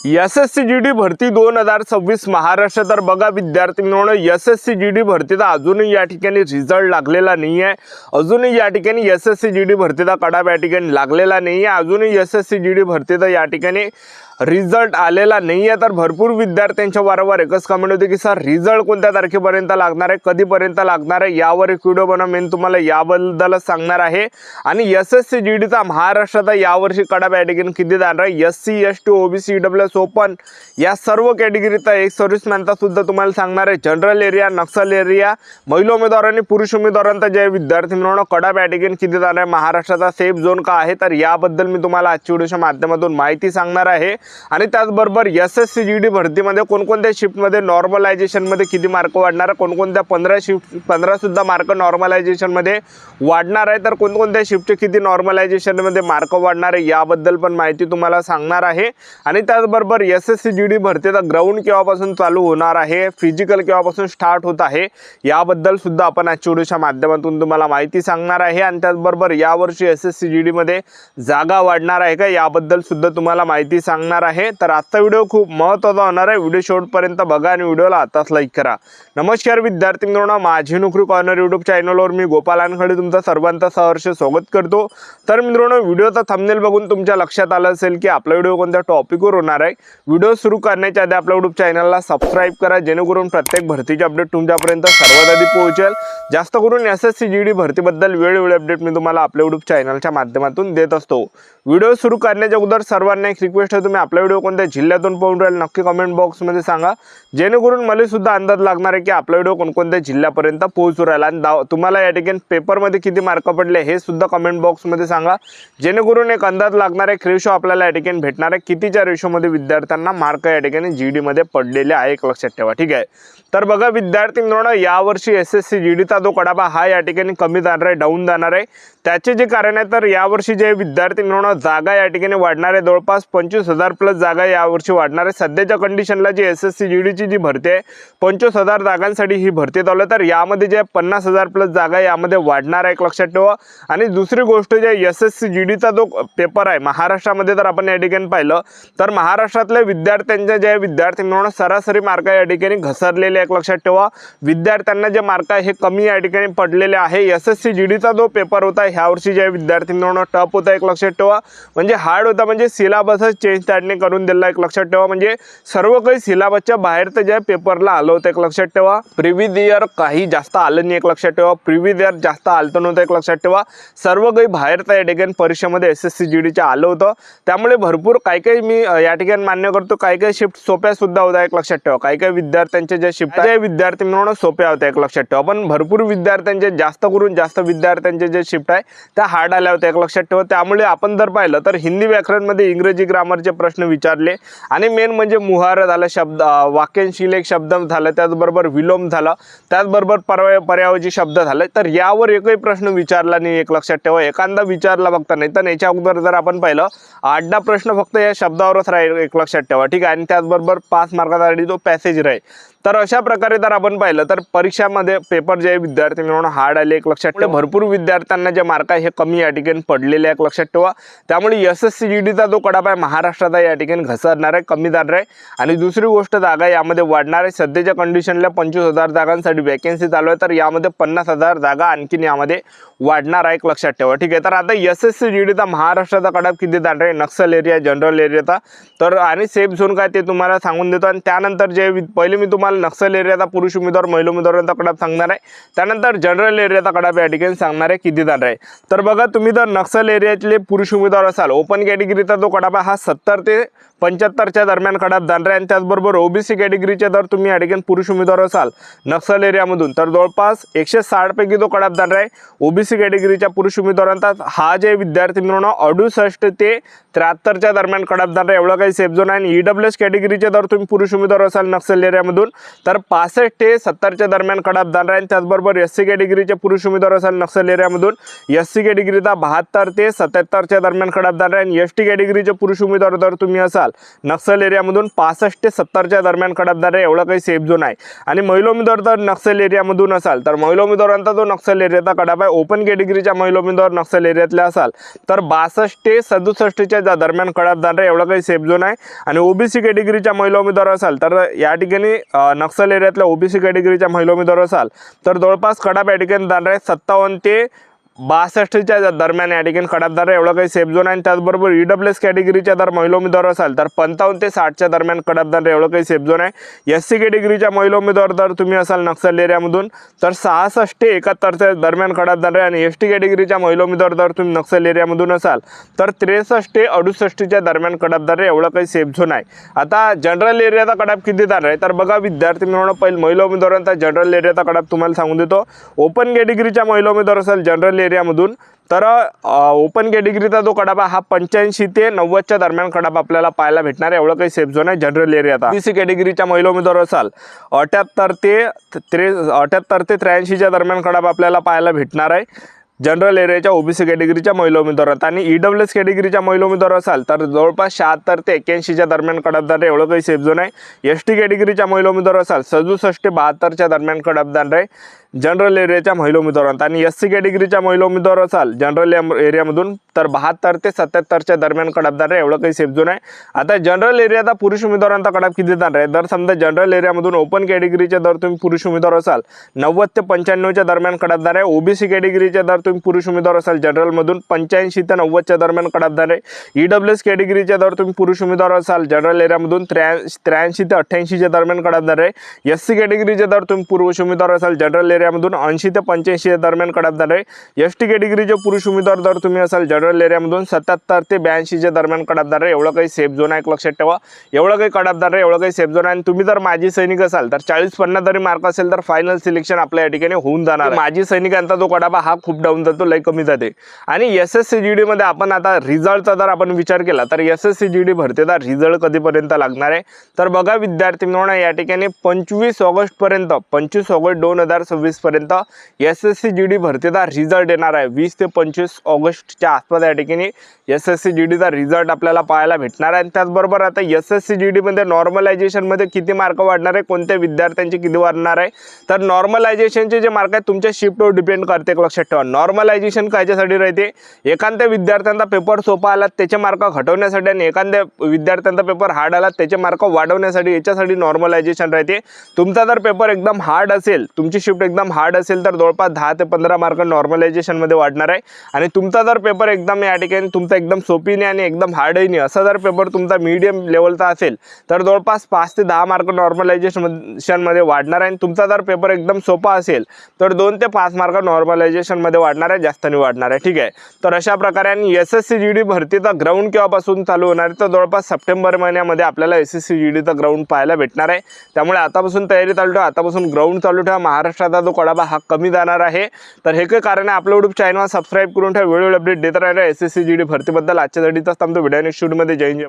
SSC GD भरती 2026 महाराष्ट्र। तर बघा विद्यार्थी मित्रांनो, एसएससी जीडी भरतीचा अजूनही या ठिकाणी रिझल्ट लागलेला नाही आहे। अजूनही या ठिकाणी एसएससी जीडी भरतीचा कडाप या ठिकाणी लागलेला नाही आहे। अजूनही एसएससी जीडी भरतीचा या ठिकाणी रिझल्ट आलेला नाही आहे। तर भरपूर विद्यार्थ्यांच्या वारंवार एकच कमेंट होते की सर रिझल्ट कोणत्या तारखेपर्यंत लागणार आहे, कधीपर्यंत लागणार आहे, यावर एक व्हिडिओ बनवून मी तुम्हाला याबद्दल सांगणार आहे। आणि एसएससी जीडीचा महाराष्ट्राचा यावर्षी कडाप या ठिकाणी किती जाणार आहे, SC ST OBC EWS open या सर्व कॅटेगरीचा एक सर्व्हिसमॅनचा सुद्धा तुम्हाला सांगणार आहे। जनरल एरिया, नक्सल एरिया, महिला उमेदवार आणि पुरुष उमेदवारांचा जे विद्यार्थी मित्रांनो कडाप या ठिकाणी किती जाणार आहे, महाराष्ट्राचा सेफ झोन का आहे, तर याबद्दल मी तुम्हाला आजच्या व्हिडिओच्या माध्यमातून माहिती सांगणार आहे। आणि त्याचबरोबर एसएससी जीडी भरतीमध्ये कोणकोणत्या शिफ्टमध्ये नॉर्मलायझेशनमध्ये किती मार्क वाढणार, कोणकोणत्या 15 सुद्धा मार्क नॉर्मलायझेशनमध्ये वाढणार आहे, तर कोणकोणत्या शिफ्टचे किती नॉर्मलायझेशनमध्ये मार्क वाढणार आहे याबद्दल पण माहिती तुम्हाला सांगणार आहे। आणि त्याचबरोबर एसएससी जीडी भरतीचा ग्राउंड केव्हापासून चालू होणार आहे, फिजिकल केव्हापासून स्टार्ट होत आहे याबद्दल सुद्धा आपण आजच्या व्हिडिओच्या माध्यमातून तुम्हाला माहिती सांगणार आहे। आणि त्याचबरोबर यावर्षी एसएससी जीडीमध्ये जागा वाढणार आहे का याबद्दल सुद्धा तुम्हाला माहिती सांगणार आहे। तर आजचा व्हिडिओ खूप महत्त्वाचा होणार आहे, व्हिडिओ शेवटपर्यंत बघा आणि व्हिडिओला आताच लाईक करा। नमस्कार विद्यार्थी मित्रांनो, माझी नोकरी कॉर्नर यूट्यूब चॅनलवर मी गोपाल अनखडे तुमचं सर्वांचं सहर्ष स्वागत करतो। तर मित्रांनो, व्हिडिओचा थंबनेल बघून तुमच्या लक्षात आलं असेल की आपला व्हिडिओ कोणत्या टॉपिकवर होणार आहे। व्हिडिओ सुरू करण्याच्या आधी आपल्या यूट्यूब चॅनलला सबस्क्राइब करा, जेणेकरून प्रत्येक भरतीचे अपडेट तुमच्यापर्यंत सर्वात आधी पोहोचेल। जास्त करून एसएससी जीडी भरतीबद्दल वेळोवेळी अपडेट मी तुम्हाला आपल्या यूट्यूब चॅनलच्या माध्यमातून देत असतो। व्हिडिओ सुरू करण्याच्या अगोदर सर्वांना एक रिक्वेस्ट आहे, तुम्ही आपला व्हिडिओ कोणत्या जिल्ह्यातून पाहून राहिले नक्की कमेंट बॉक्समध्ये सांगा, जेणेकरून मला सुद्धा अंदाज लागणार आहे की आपला व्हिडिओ कोणकोणत्या जिल्ह्यापर्यंत पोहोचू राहिला। आणि तुम्हाला या ठिकाणी पेपरमध्ये किती मार्क पडले हे सुद्धा कमेंट बॉक्समध्ये सांगा, जेणेकरून एक अंदाज लागणार आहे रेशो आपल्याला या ठिकाणी भेटणार आहे कितीच्या रेशोमध्ये विद्यार्थ्यांना मार्क या ठिकाणी जीडीमध्ये पडलेले आहे, एक लक्षात ठेवा, ठीक आहे। तर बघा विद्यार्थी मित्रांनो, यावर्षी एसएससी जीडीचा जो कडापा हा या ठिकाणी कमी जाणार आहे, डाऊन जाणार आहे। त्याचे जे कारण आहे, तर यावर्षी जे विद्यार्थी मित्रांनो जागा या ठिकाणी वाढणार आहे, जवळपास 25,000 प्लस जागा यावर्षी वाढणार आहे। सध्याच्या कंडिशनला जी एसएससी जीडीची जी भरती आहे 25,000 जागांसाठी ही भरती चालू आहे, तर यामध्ये जे 50,000 प्लस जागा यामध्ये वाढणार आहे, एक लक्षात ठेवा। आणि दुसरी गोष्ट जे एसएससी जीडीचा जो पेपर आहे महाराष्ट्रामध्ये जर आपण या ठिकाणी पाहिलं तर महाराष्ट्रातल्या विद्यार्थ्यांच्या जे विद्यार्थी मित्रांनो सरासरी मार्क या ठिकाणी घसरलेले, एक लक्षात ठेवा। विद्यार्थ्यांना जे मार्क आहे हे कमी या ठिकाणी पडलेले आहे। एसएससी जीडीचा जो पेपर होता ह्या वर्षी जे विद्यार्थी मित्रांनो टफ होता, एक लक्षात ठेवा, म्हणजे हार्ड होता, म्हणजे सिलेबसच चेंज त्यांनी करून दिला, एक लक्षात ठेवा, म्हणजे सर्व काही सिलेबसच्या बाहेर तर जे पेपरला आलं होतं, एक लक्षात ठेवा। प्रिव्हियस इयर काही जास्त आलं नाही, एक लक्षात ठेवा, प्रिव्हियस इयर जास्त आलं नव्हतं, एक लक्षात ठेवा। सर्व काही बाहेर तर या ठिकाणी परीक्षेमध्ये एसएससी जीडीच्या आलं होतं, त्यामुळे भरपूर काही मी या ठिकाणी मान्य करतो, काही शिफ्ट सोप्या सुद्धा होत्या, एक लक्षात ठेवा। काही विद्यार्थ्यांचे जे शिफ्ट आहे विद्यार्थी मित्रांनो सोप्या होत्या, एक लक्षात ठेवा, पण भरपूर विद्यार्थ्यांचे जास्त करून जास्त विद्यार्थ्यांचे जे शिफ्ट आहे त्या हार्ड आल्या होत्या, एक लक्षात ठेवा। त्यामुळे आपण जर पाहिलं तर हिंदी व्याकरणमध्ये इंग्रजी ग्रामरचे प्रश्न विचारले आणि मेन म्हणजे मुहार झालं, शब्द वाक्यांशील एक शब्द झालं, त्याचबरोबर विलोम झाला, त्याचबरोबर पर्यायवाची शब्द झाले, तर यावर एकही प्रश्न विचारला नाही, एक लक्षात ठेवा। एखादा विचारला फक्त, नाही तर याच्या अगोदर जर आपण पाहिलं 8-10 प्रश्न फक्त या शब्दावरच राहील, एक लक्षात ठेवा, ठीक आहे। आणि त्याचबरोबर 5 मार्कासाठी तो पॅसेज राहील। तर अशा प्रकारे जर आपण पाहिलं तर परीक्षामध्ये पेपर जे विद्यार्थी मित्रांनो हार्ड आले, एक लक्षात ठेवा। भरपूर विद्यार्थ्यांना जे मार्क आहे हे कमी या ठिकाणी पडलेले, एक लक्षात ठेवा। त्यामुळे एसएससी जीडीचा जो कडापा आहे महाराष्ट्राचा या ठिकाणी घसरणार आहे, कमी जाणार आहे। आणि दुसरी गोष्ट जागा यामध्ये वाढणार आहे। सध्याच्या कंडिशनला 25,000 जागांसाठी वॅकन्सी चालू आहे, तर यामध्ये 50,000 जागा आणखीन यामध्ये वाढणार आहे, एक लक्षात ठेवा, ठीक आहे। तर आता एसएससी जीडीचा महाराष्ट्राचा कडाप किती जाणार आहे, नक्सल एरिया, जनरल एरियाचा तर आणि सेफ झोन काय ते तुम्हाला सांगून देतो। आणि त्यानंतर जे पहिले मी तुम्हाला नक्सल एरियाचा पुरुष उमेदवार महिला उमेदवारांचा कडाप सांगणार आहे, त्यानंतर जनरल एरियाचा कडाप या ठिकाणी सांगणार आहे किती जाणार आहे। तर बघा तुम्ही जर नक्सल एरियातले पुरुष उमेदवार असाल, ओपन कॅटेगरीचा जो कडाप आहे हा 70 ते 75च्या दरम्यान कडाप जाणार आहे। आणि त्याचबरोबर ओबीसी कॅटेगरीचे जर तुम्ही या ठिकाणी पुरुष उमेदवार असाल नक्सल एरियामधून तर जवळपास 160 पैकी तो कडाप जाणार आहे। ओबीसी कॅटेगरीच्या पुरुष उमेदवारांचा हा जे विद्यार्थी मित्रांनो 68 ते 73च्या दरम्यान कडाप जाणार आहे, एवढा काही सेफ झोन आहे। आणि ईडब्ल्यूएस कॅटेगरीचे जर तुम्ही पुरुष उमेदवार असाल नक्सल एरियामधून तर 65 ते 70च्या दरम्यान कडाप जाणार आहे। त्याचबरोबर एससी कॅटेगरीचे पुरुष उमेदवार असाल नक्सल एरियामधून एससी कॅटेगरीचा 72 ते 77च्या दरम्यान कडाप जाणार आहे। आणि एसटी कॅटेगरीचे पुरुष उमेदवार जर तुम्ही असाल नक्सल एरियामधून 65 ते 70च्या दरम्यान कडाप जाणार आहे, एवढा काही सेफ झोन आहे। आणि महिला उमेदवार जर नक्सल एरियामधून असाल तर महिला उमेदवारांचा जो नक्सल एरियाचा कडाप आहे ओपन ओपन कॅटेगरीच्या महिला उमेदवार नक्षल एरियातल्या असाल तर 62 ते 67च्या दरम्यान कडाप जाणार एवढा काही सेफ झोन आहे। आणि ओबीसी कॅटेगरीच्या महिला उमेदवार असाल तर या ठिकाणी नक्षल एरियातल्या ओबीसी कॅटेगरीच्या महिला उमेदवार असाल तर जवळपास कडाप या ठिकाणी जाणार आहे 57 ते 62च्या दरम्यान या ठिकाणी कडाप जाणार एवढा काही सेफ झोन आहे। आणि त्याचबरोबर ईडब्ल्यूएस कॅटेगरीच्या जर महिला उमेदवार असाल तर 55 ते 60च्या दरम्यान कडाप जाणार एवढा काही सेफ झोन आहे। एससी कॅटेगरीच्या महिला उमेदवार जर तुम्ही असाल नक्षल एरियामधून तर 66 ते 71च्या दरम्यान कडाप जाणार आहे। आणि एसटी कॅटेगरीच्या महिला उमेदवार जर तुम्ही नक्षल एरियामधून असाल तर 63 ते 68च्या दरम्यान कडाप जाणार एवढा काही सेफ झोन आहे। आता जनरल एरियाचा कडाप किती जाणार आहे तर बघा विद्यार्थी मित्रांनो, पहिले महिला उमेदवारांचा जनरल एरियाचा कडाप तुम्हाला सांगून देतो। ओपन कॅटेगरीच्या महिला उमेदवार असाल जनरल एरियामधून तर ओपन कॅटेगरीचा जो कडाप हा 85 ते 90च्या दरम्यान कडाप आपल्याला पाहायला भेटणार आहे एवढा काही सेफ झोन आहे जनरल एरियाचा। ओबीसी कॅटेगरीच्या महिला उमेदवार असाल 78 ते 83च्या दरम्यान कडाप आपल्याला पाहायला भेटणार आहे जनरल एरियाच्या ओबीसी कॅटेगरीच्या महिला उमेदवारात। आणि ईडब्ल्यूएस कॅटेगरीच्या महिला उमेदवार असाल तर जवळपास 76 ते 81च्या दरम्यान कडाप जाणार एवढं काही सेफ झोन आहे। एसटी कॅटेगरीच्या महिला उमेदवार असाल 67 ते 72च्या दरम्यान कडाप जाणार आहे जनरल एरियाच्या महिला उमेदवारांत। आणि एससी कॅटेगरीच्या महिला उमेदवार असाल जनरल एरियामधून तर 72 ते 77च्या दरम्यान कडाप जाणार आहे एवढं काही सेफ झोन आहे। आता जनरल एरियाचा पुरुष उमेदवारांचा कडाप किती जाणार आहे तर समजा जनरल एरियामधून ओपन कॅटेगरीचे जर तुम्ही पुरुष उमेदवार असाल 90 ते 95च्या दरम्यान कडाप जाणार आहे। ओबीसी कॅटेगरीचे जर तुम्ही पुरुष उमेदवार असाल जनरलमधून 85 ते 90च्या दरम्यान कडाप जाणार आहे। ईडब्ल्यूएस कॅटेगरीचे जर तुम्ही पुरुष उमेदवार असाल जनरल एरियामधून 83 ते 88च्या दरम्यान कडाप जाणार आहे। एससी कॅटेगरीचे जर तुम्ही पुरुष उमेदवार असाल जनरल एरियामधून 80 ते 85च्या दरम्यान कडाप जाणार आहे। एसटी कॅटेगरीचे पुरुष उमेदवार जर तुम्ही असाल जनरल एरियामधून 77 ते 82च्या दरम्यान कडाप जाणार आहे एवढा काही सेफ झोन आहे। लक्षात ठेवा एवढा काही कडाप जाणार आहे एवढा काही सेफ झोन आहे। आणि तुम्ही जर माजी सैनिक असाल तर 40-50 जरी मार्क असेल तर फायनल सिलेक्शन आपल्या या ठिकाणी होऊन जाणार। माजी सैनिकांचा जो कडाप हा खूप डाऊन जातो, लय कमी जाते। आणि एसएससी मध्ये आपण आता रिझल्टचा जर आपण विचार केला तर एसएससी भरतीचा रिझल्ट कधीपर्यंत लागणार आहे तर बघा विद्यार्थी मित्रांनो, या ठिकाणी 25 ऑगस्ट पर्यंत 25 ऑगस्ट 2026 पर्यंत एसएससी भरतीचा रिझल्ट येणार आहे। 20 ते 25 ऑगस्टच्या आसपास या ठिकाणी एसएससी रिझल्ट आपल्याला पाहायला भेटणार आहे। त्याचबरोबर आता एसएससी मध्ये नॉर्मलायझेशन मध्ये किती मार्क वाढणार आहे, कोणत्या विद्यार्थ्यांचे किती वाढणार आहे तर नॉर्मलायझेशनचे जे मार्क आहेत तुमच्या शिफ्टवर डिपेंड करते। लक्षात ठेवा नॉर्मलायझेशन कायच्यासाठी राहते, एखाद्या विद्यार्थ्यांचा पेपर सोपा आला त्याचे मार्क घटवण्यासाठी आणि एखाद्या विद्यार्थ्यांचा पेपर हार्ड आला त्याचे मार्क वाढवण्यासाठी, याच्यासाठी नॉर्मलायझेशन राहते। तुमचा जर पेपर एकदम हार्ड असेल, तुमची शिफ्ट एकदम हार्ड असेल तर जवळपास 10 ते 15 मार्क नॉर्मलायझेशन मध्ये वाढणार आहे। आणि तुमचा जर पेपर एकदम या ठिकाणी तुमचा एकदम सोपी नाही आणि एकदम हार्डही नाही असा जर पेपर तुमचा मीडियम लेवलचा असेल तर जवळपास 5 ते 10 मार्क नॉर्मलायझेशन मध्ये वाढणार आहे। आणि तुमचा जर पेपर एकदम सोपा असेल तर 2 ते 5 मार्क नॉर्मलायझेशन मध्ये वाढणार आहे, जास्त नाही वाढणार आहे। ठीक आहे, तर अशा प्रकारे एसएससी भरतीचा ग्राउंड केव्हापासून चालू होणार आहे तर जवळपास सप्टेंबर महिन्यामध्ये आपल्याला एसएससी ग्राउंड पाहायला भेटणार आहे। त्यामुळे आतापासून तयारी चालू ठेवा, आतापासून ग्राउंड चालू ठेवा। महाराष्ट्राचा जो कडापा हा कमी जाणार आहे तर हे काही कारण आहे। आपलं यूट्यूब चॅनल सबस्क्राईब करून ठेवा, वेळोवेळी अपडेट देत राहणार एसएससी भरतीबद्दल। आजच्यासाठी तर थांबतो, व्हिडिओ नेक्स्ट शूटमध्ये जय हिंद।